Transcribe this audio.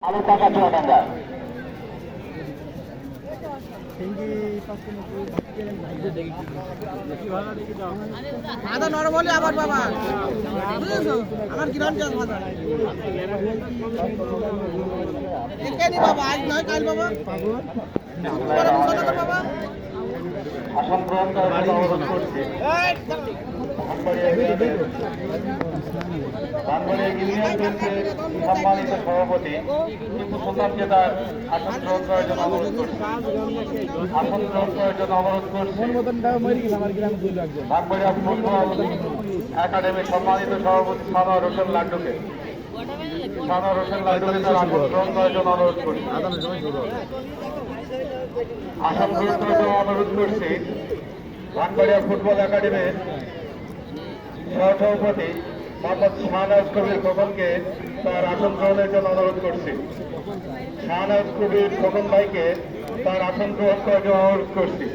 আলু টাকা চুয়াডাঙ্গা মাথা নরম হলে আবার বাবা বুঝেছো আমার গ্রাম চাষ মাথা বাবা আজ নয় কাল বাবা বাবা আসন গ্রহণ করার জন্য অনুরোধ করছি। বানবাড়িয়া ইউনিয়ন পরিষদের সম্মানিত সভাপতি টিপু সুলতান জেলার আসন গ্রহণ করার জন্য অনুরোধ করছি। আসন গ্রহণ করার জন্য অনুরোধ করছি। বানবাড়িয়া ফুটবল একাডেমির সম্মানিত সভাপতি সানোয়ার হোসেন লাড্ডুকে তার আসন গ্রহণ করার জন্য অনুরোধ করছি। আসন গ্রহণ করার জন্য অনুরোধ করছি বানবাড়িয়া ফুটবল একাডেমির সহসভাপতি মোহাম্মদ শাহনাজ কবির খোকনকে তার আসন গ্রহণের জন্য অনুরোধ করছি। শাহনাজ কবির খোকন ভাইকে তার আসন গ্রহণ করার জন্য অনুরোধ করছি।